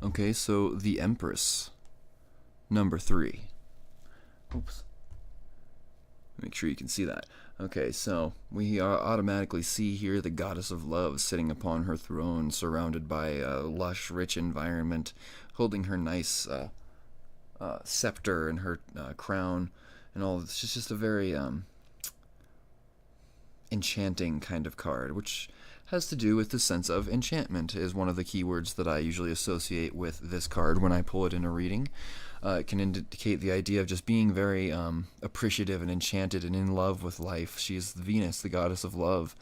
Okay, so the Empress, number 3. Oops. Make sure you can see that. Okay, so we automatically see here the goddess of love sitting upon her throne, surrounded by a lush, rich environment, holding her nice scepter and her crown, and all. It's just a very enchanting kind of card, which has to do with the sense of enchantment, is one of the keywords that I usually associate with this card when I pull it in a reading. It can indicate the idea of just being very appreciative and enchanted and in love with life. She's Venus, the goddess of love.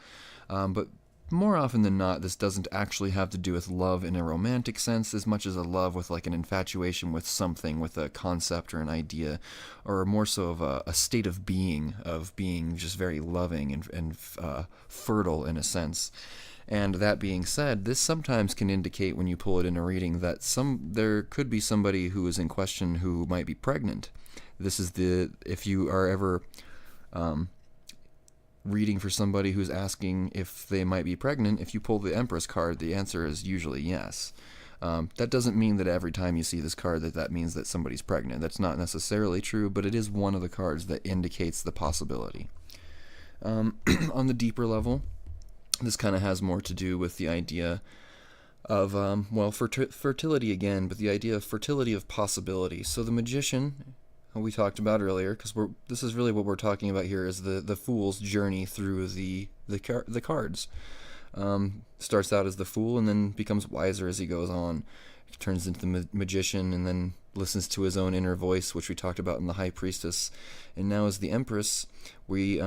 But more often than not, this doesn't actually have to do with love in a romantic sense as much as a love with like an infatuation with something, with a concept or an idea, or more so of a state of being just very loving and fertile in a sense. And that being said, this sometimes can indicate when you pull it in a reading that there could be somebody who is in question who might be pregnant. This is if you are ever reading for somebody who's asking if they might be pregnant, if you pull the Empress card, the answer is usually yes. That doesn't mean that every time you see this card that means that somebody's pregnant. That's not necessarily true, but it is one of the cards that indicates the possibility. On the deeper level, this kind of has more to do with the idea of, fertility again, but the idea of fertility of possibility. So the Magician, we talked about earlier, because this is really what we're talking about here, is the Fool's journey through the cards. Starts out as the Fool and then becomes wiser as he goes on. He turns into the Magician and then listens to his own inner voice, which we talked about in the High Priestess. And now as the Empress, we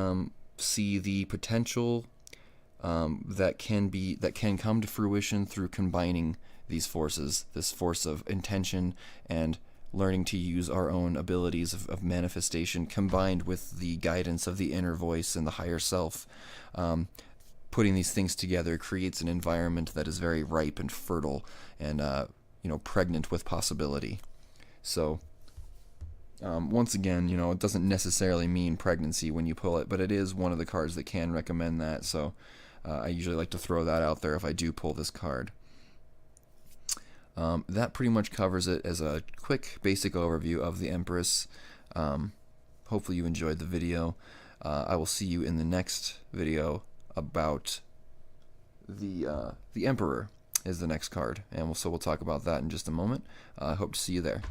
see the potential that can come to fruition through combining these forces, this force of intention and learning to use our own abilities of manifestation, combined with the guidance of the inner voice and the higher self. Putting these things together creates an environment that is very ripe and fertile and pregnant with possibility. So once again, it doesn't necessarily mean pregnancy when you pull it, but it is one of the cards that can recommend that. So I usually like to throw that out there if I do pull this card. That pretty much covers it as a quick basic overview of the Empress. Hopefully you enjoyed the video. I will see you in the next video about the Emperor is the next card, and so we'll talk about that in just a moment. I hope to see you there.